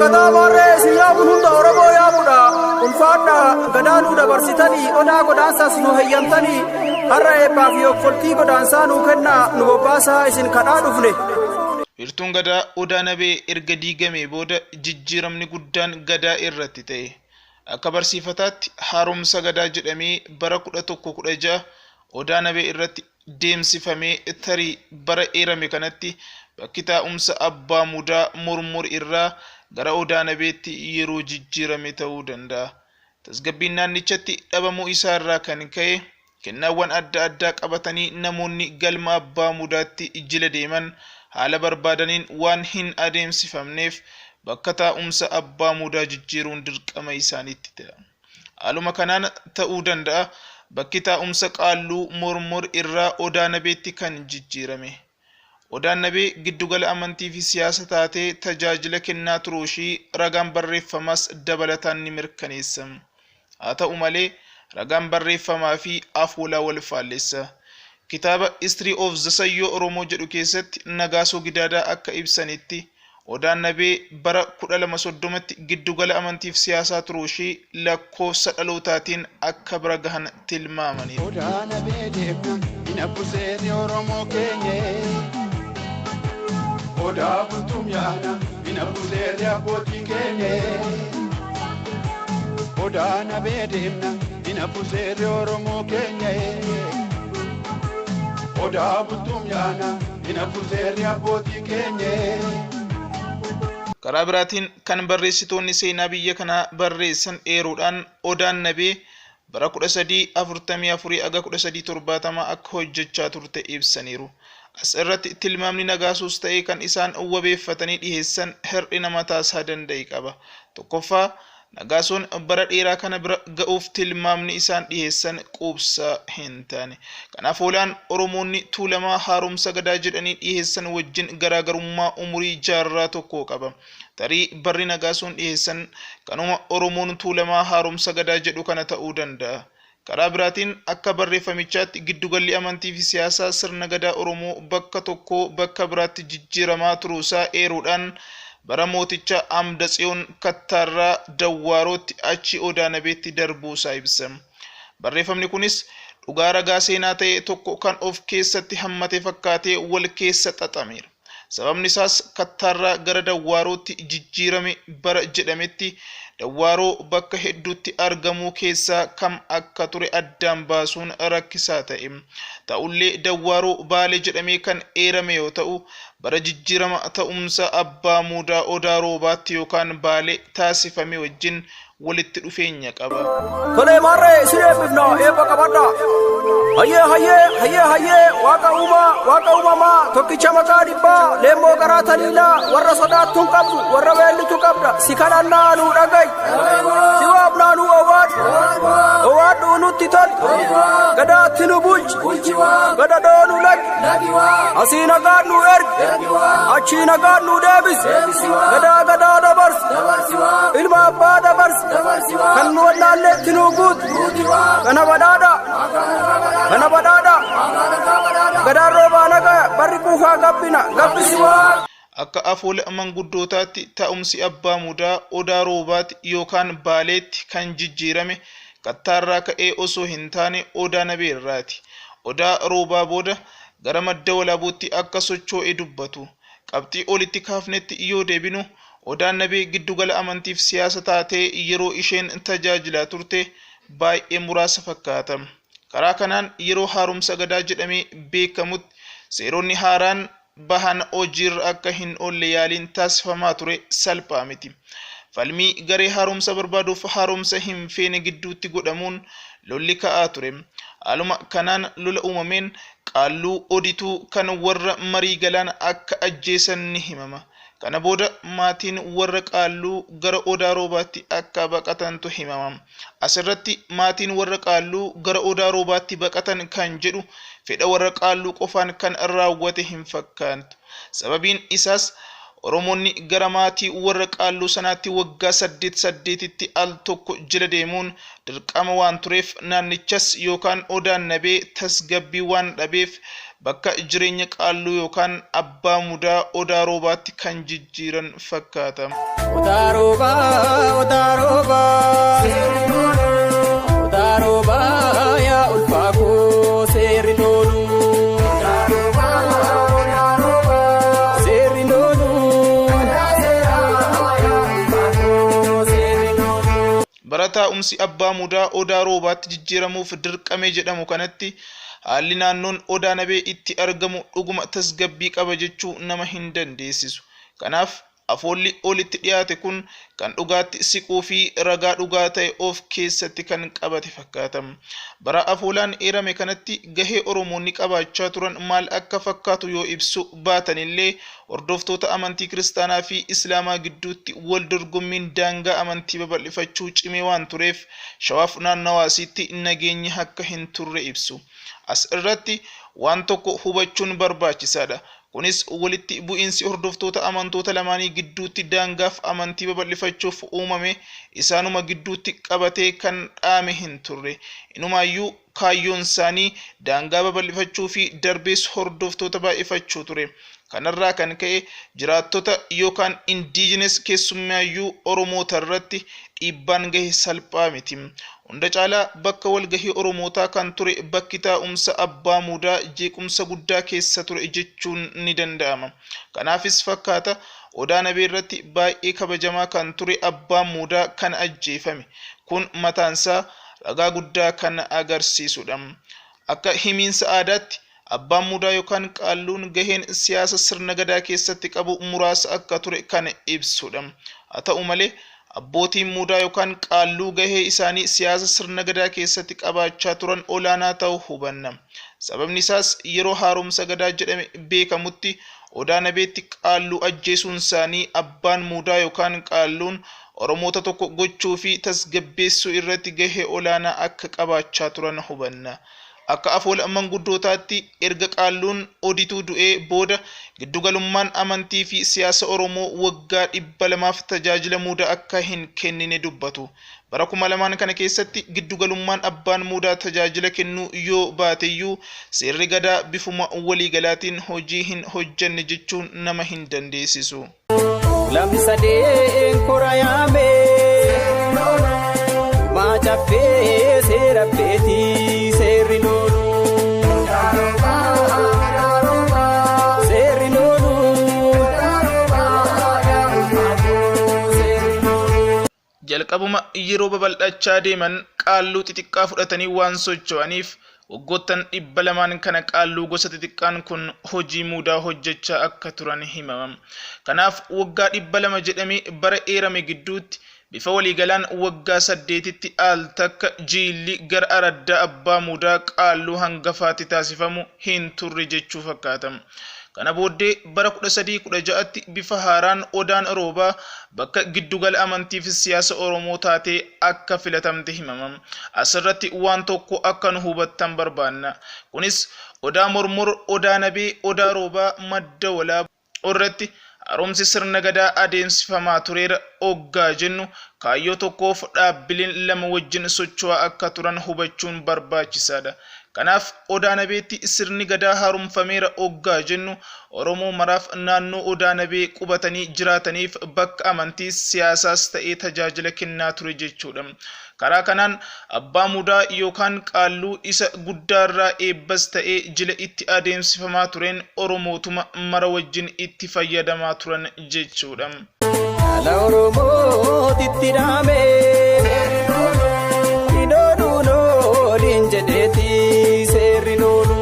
gadaa maarree siyaa hunda Oromoo yaamuudha ulfaadha gadaanuu dabarsitanii odaa godaansaas nu heyyamtanii har'a eebbaaf yokkoltii godaansaa nuu kennaa nu bobbaasaa isin kadhaa dhufne. Wirtuun gadaa odaa nabee erga diigame booda jijjiiramni guddaan gadaa irratti ta'e. Akka barsiifataatti haaromsa gadaa jedhamee bara 1116 odaa nabee irratti deemsifamee tarii bara eerame kanatti bakki taa'umsa abbaa mudaa murmur irraa gara odaa nabeetti yeroo jijjiirame ta'uu danda'a. Tasgabbiin naannichatti dhabamuu isaa irraa kan ka'e kennaawwan adda addaa qabatanii namoonni galma abbaa mudaatti jila deeman haala barbaadaniin waan hin adeemsifamneef bakka taa'umsa abbaa mudaa jijjiiruun dirqama isaaniitti ta'a. Haaluma kanaan ta'uu danda'a bakki taa'umsa qaalluu murmur irraa odaa nabeetti kan jijjiirame. Odaan nabee giddugala amantii fi siyaasa taatee tajaajila kennaa turuushii ragaan barreeffamaas dabalataan ni mirkaneessa. Haa ta'u malee ragaan barreeffamaa fi afoolaa wal faalleessa. Kitaaba History of the Sayyoo Oromoo jedhu keessatti Nagaasoo Gidaadaa akka ibsanitti odaan nabee bara 1230tti giddugala amantii fi siyaasaa turuushii lakkoofsa dhalootaatiin akka bira gahan tilmaamaniiru. Odaan nabee deemna hin abbuseeni Oromoo keenya. Odaa bultum yaana hin abbuseeni abbootiin keenya. Odaa nabee deemna hin abbuseeni Oromoo keenya. Odaa bultum yaana hin abbuseeni abbootiin keenya. Karaa biraatiin kan barreessitoonni seenaa biyya kanaa barreessan eeruudhaan odaan nabee bara 1344 aga 1370 akka hojjechaa turte ibsaniiru. As irratti tilmaamni Nagaasoos ta'ee kan isaan wabeeffatanii dhiheessan hir'ina mataasaa danda'e qaba. Tokkoffaa Nagaasoon bara dheeraa kana bira ga'uuf tilmaamni isaan dhiheessan quubsaa hin taane. Kanaaf oolaan Oromoonni tuulamaa haaromsa gadaa jedhanii dhiheessan wajjin garaagarummaa umurii jaarraa tokko qaba. Tarii barri Nagaasoon dhiheessan kanuma Oromoon tuulamaa haaromsa gadaa jedhu kana ta'uu danda'a. Karaa biraatiin akka barreeffamichaatti giddugalli amantii fi siyaasaa sirna gadaa Oromoo bakka tokko bakka biraatti jijjiiramaa turuusaa eeruudhaan bara mooticha Amdatsiyoon Kattaarraa Dawwaarootti achi odaa nabeetti darbuusaa ibsa. Barreeffamni kunis dhugaa ragaa seenaa ta'e tokko kan of keessatti hammate fakkaatee wal keessa xaxameera. Sababni isaas Kattaarraa gara Dawwaarootti jijjiirame bara jedhametti Dawwaaroo bakka hedduutti argamuu keessaa kam akka ture addaan baasuun rakkisaa ta'e. Ta'ullee Dawwaaroo Baalee jedhamee kan eerame yoo ta'u bara jijjiirama ta'umsa abbaa mudaa Odaa Roobaatti yookaan Baalee taasifame wajjin walitti dhufeenya qaba. Tolee maarree isin eebbifna eebba qabadha. Hayyee waaqa uumamaa tokkicha maqaa dhibbaa leemmoo garaa taliilaa warra sodaattuun qabdu warra weellitu qabda si kadhannaa nuu dhaga'i si waamnaa nuu owaadhuu nutti tol gadaatti nu bulchi gada doonu lagi asii nagaan nu ergi achii nagaan nu deebisi gadaa dabarsi ilma abbaa dabarsi kan nu wallaalleetti nu guutu kana badhaadha gadaan roobaa nagaa barri kuufaa gabbisi waa. Akka afoola manguddootaatti taa'umsi abbaa mudaa Odaa Roobaatti yookaan Baaleetti kan jijjiirame Kattaarraa ka'ee osoo hin taane Odaa Nabeerraati. Odaa Roobaa booda gara madda walaabuutti akka socho'ee dubbatu. Qabxii olitti kaafnetti yoo deebinu Odaan Nabee giddugala amantiif siyaasa taatee yeroo isheen tajaajilaa turte baay'ee muraasa fakkaata. Karaa kanaan yeroo haaromsa gadaa jedhamee beekamutti seeronni haaraan bahan hojiirra akka hin oolle yaaliin taasifamaa ture salphaa miti. Falmii garee haaromsa barbaaduuf haaromsa hin feene gidduutti godhamuun lolli ka'aa ture. Haaluma kanaan lola uumameen qaalluu odituu kan warra marii galaan akka ajjeesan ni himama. Kana booda maatiin warra qaalluu gara Odaa Roobaatti akka baqatantu himama. Asirratti maatiin warra qaalluu gara Odaa Roobaatti baqatan kan jedhu fedha warra qaalluu qofaan kan raawwate hin fakkaatu. Sababiin isaas Oromoonni gara maatii warra qaalluu sanaatti waggaa 8 al tokko jila deemuun dirqama waan tureef naannichas yookaan Odaan Nabee tasgabbii waan dhabeef bakka jireenya qaalluu yookaan abbaa mudaa Odaa Roobaatti kan jijjiiran fakkaata. Odaa Roobaa, Odaa Roobaa, Odaa Roobaa yaa ulfaa koo seerri loolu. Bara taa'umsi abbaa mudaa Odaa Roobaatti jijjiiramuuf dirqame jedhamu kanatti haalli naannoon Odaa Nabee itti argamu dhuguma tasgabbii qaba jechuu nama hin dandeessisu. Kanaaf afoolli olitti dhiyaate kun kan dhugaatti siquu fi ragaa dhugaa ta'e of keessatti kan qabate fakkaata. Bara afoolaan eerame kanatti gahee Oromoonni qabaachaa turan maal akka fakkaatu yoo ibsu baatanillee hordoftoota amantii kiristaanaa fi islaamaa gidduutti wal dorgommiin daangaa amantii babal'ifachuu cimee waan tureef shawaaf naannawaasiitti nageenyi akka hin turre ibsu. As irratti waan tokko hubachuun barbaachisaadha. Kunis walitti bu'iinsi hordoftoota amantoota lamaanii gidduutti daangaaf amantii babal'ifachuuf uumame isaanuma gidduutti qabatee kan dhaame hin turre. Inumaayyuu kaayyoon isaanii daangaa babal'ifachuu fi darbees hordoftoota baay'ifachuu ture. Kanarraa kan ka'e jiraattota yookaan indigenous keessumaayyuu Oromoota irratti dhiibbaan gahe salphaa miti. Hunda caalaa bakka walgahii Oromootaa kan ture bakki taa'umsa abbaa mudaa jeequmsa guddaa keessa ture jechuun ni danda'ama. Kanaafis fakkaata Odaa Nabee irratti baay'ee kabajamaa kan ture abbaan mudaa kan ajjeefame. Kun mataansaa ragaa guddaa kan agarsiisudha. Akka himiinsa aadaatti abbaan mudaa yookaan qaalluun gaheen siyaasa sirna gadaa keessatti qabu muraasa akka ture kan ibsudha. Haa ta'u malee abbootiin mudaa yookaan qaalluu gahee isaanii siyaasa sirna gadaa keessatti qabaachaa turan olaanaa ta'uu hubanna. Sababni isaas yeroo haaromsa gadaa jedhame beekamutti Odaa Nabeetti qaalluu ajjeesuun isaanii abbaan mudaa yookaan qaalluun Oromoota tokko gochuu fi tasgabbeessuu irratti gahee olaanaa akka qabaachaa turan hubanna. Akka afoola manguddootaatti erga qaalluun odituu du'ee booda giddugalummaan amantii fi siyaasa Oromoo waggaa 200 tajaajila mudaa akka hin kennine dubbatu. Bara 2000 kana keessatti giddugalummaan abbaan mudaa tajaajila kennuu yoo baateyyuu seerri gadaa bifuma waliigalaatiin hojii hin hojjenne jechuun nama hin dandeessisu. Lamsadeen korayaame maachaffee seera beetii seerri loolu. Jalqabuma yeroo babal'achaa deeman qaalluu xixiqqaa fudhatanii waan socho'aniif waggoottan 200 kana qaalluu gosa xixiqqaan kun hojii mudaa hojjechaa akka turan himama. Kanaaf waggaa 200 jedhamee bara eerame gidduutti bifa waliigalaan waggaa 8tti al takka jiilli gara araddaa abbaa mudaa qaalluu hangafaatti taasifamu hin turre jechuu fakkaata. Kana booddee bara 1316tti bifa haaraan Odaan Roobaa bakka giddugala amantii fi siyaasa Oromoo taatee akka filatamte himama. Asirratti waan tokko akka nu hubattan barbaanna. Kunis Odaa mormor Odaa Nabee Odaa Roobaa madda walaabaa irratti haaromsi sirna gadaa adeemsifamaa tureera oggaa jennu kaayyoo tokkoof dhaabbileen lama wajjin socho'aa akka turan hubachuun barbaachisaadha. Kanaaf Odaa Nabeetti sirni gadaa haaromfameera oggaa jennu Oromoo maraaf naannoo Odaa Nabee qubatanii jiraataniif bakka amantii siyaasaas ta'ee tajaajila kennaa ture jechuudha. Karaa kanaan abbaa mudaa yookaan qaalluu isa guddaarraa eebbas ta'ee jila itti adeemsifamaa tureen Oromootuma mara wajjin itti fayyadamaa turan jechuudha. Ala Oromoo tittiidhaame hidhoodhuunoo dinjedheeti seerri loolu.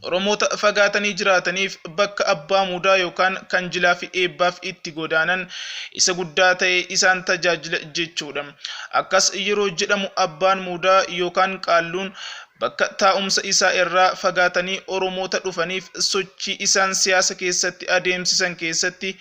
Oromoota fagaatanii jiraataniif bakka abbaa mudaa yookaan kan jilaa fi eebbaaf itti godaanan isa guddaa ta'e isaan tajaajila jechuudha. Akkas yeroo jedhamu abbaan mudaa yookaan qaalluun bakka taa'umsa isaa irraa fagaatanii Oromoota dhufaniif sochii isaan siyaasa keessatti adeemsisan keessatti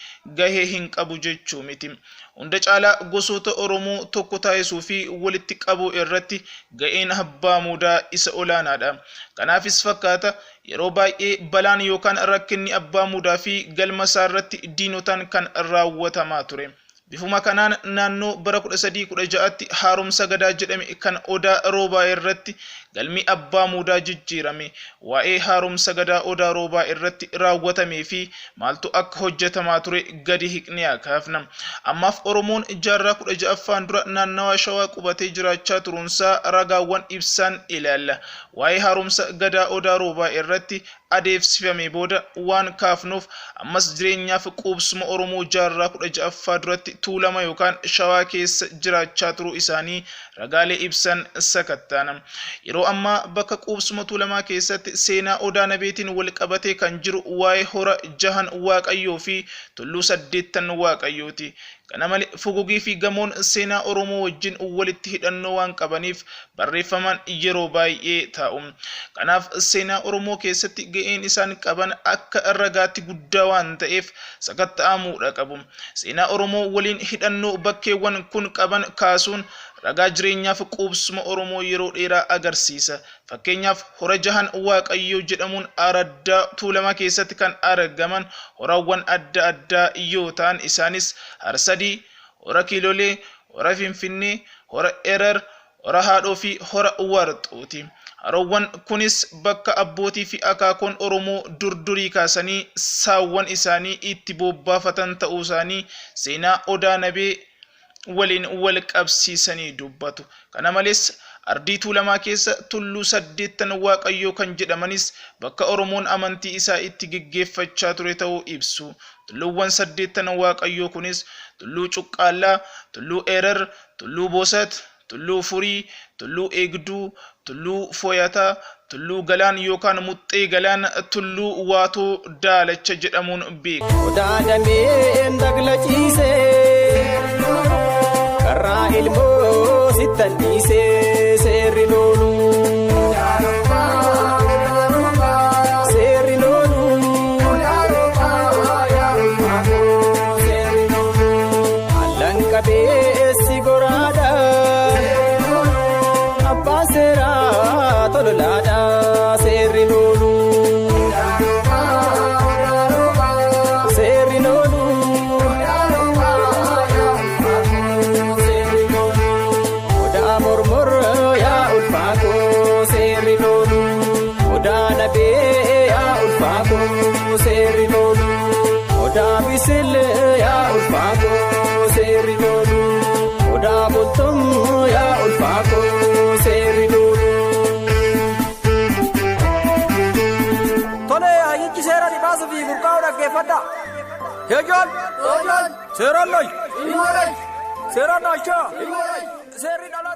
gahee hin qabu jechuu miti. Hunda caalaa gosoota Oromoo tokko taasisuu fi walitti qabuu irratti ga'een abbaa mudaa isa olaanaadha. Kanaafis fakkaata yeroo baay'ee balaan yookaan rakkinni abbaa mudaa fi galma isaa irratti diinotaan kan raawwatamaa ture. bifuma kanaan naannoo bara 1316tti haaromsa gadaa jedhame kan Odaa Roobaa irratti galmi abbaa muudaa jijjiirame waa'ee haaromsa gadaa Odaa Roobaa irratti raawwatamee fi maaltu akka hojjetamaa ture gadi hiqnee kaafna. Ammaaf Oromoon jaarraa 16ffaan dura naannawa Shawaa qubatee jiraachaa turuunsaa ragaawwan ibsaan ilaalla. Waa'ee haaromsa gadaa Odaa Roobaa irratti adeemsifame booda waan kaafnuuf ammas jireenyaaf quubsuma Oromoo jaarraa 16ffaa duratti tuulama yookaan Shawaa keessa jiraachaa turuu isaanii ragaalee ibsan sakattaana. Yeroo amma bakka quubsuma tuulamaa keessatti seenaa Odaa Nabeetiin wal qabatee kan jiru waa'ee hora jahan Waaqayyoo fi tulluu 8 Waaqayyooti. Kana malee fugugii fi gamoon seenaa Oromoo wajjin walitti hidhannoo waan qabaniif barreeffaman yeroo baay'ee taa'u. Kanaaf seenaa Oromoo keessatti ga'een isaan qaban akka ragaatti guddaa waan ta'eef sakatta'amuudha qabu. Seenaa Oromoo waliin hidhannoo bakkeewwan kun qaban kaasuun ragaa jireenyaaf quubsuma Oromoo yeroo dheeraa agarsiisa. Fakkeenyaaf hora jahan Waaqayyoo jedhamuun araddaa tuulama keessatti kan argaman horawwan adda addaa yoo ta'an isaanis Harsadii, hora Kiilolee, hora Finfinnee, hora Erer, hora Haadhoo fi hora Warxuuti. Haroowwan kunis bakka abbootii fi akaakoon Oromoo durdurii kaasanii saawwan isaanii itti bobbaafatan ta'uu isaanii seenaa Odaa Nabee waliin wal qabsiisanii dubbatu. Kana malees ardii tuulamaa keessa tulluu 8 Waaqayyoo kan jedhamanis bakka Oromoon amantii isaa itti geggeeffachaa ture ta'uu ibsu. Tulluuwwan 8 Waaqayyoo kunis tulluu Cuqqaallaa, tulluu Erer, tulluu Boosat, tulluu Furii, tulluu Eegduu, tulluu Foyataa, tulluu Galaan yookaan Muxxee Galaan, tulluu Waatoo Daalacha jedhamuun beekamu. Odaa dameen daglachiisee karraa ilmoo sittan dhiisee seerri loolu. Allan qabeessi goraadha abbaan seeraa tololaadha seerri loolu. Odaa bisile ya ulfaako seerri loolu. Odaa bultum ya ulfaako seerri loolu. Tole ayyichi seera dhibaasu fi burqaa'uu dhaggeeffadha. Heejoon seeraan loy seeraan dhalchaa seerri dhala.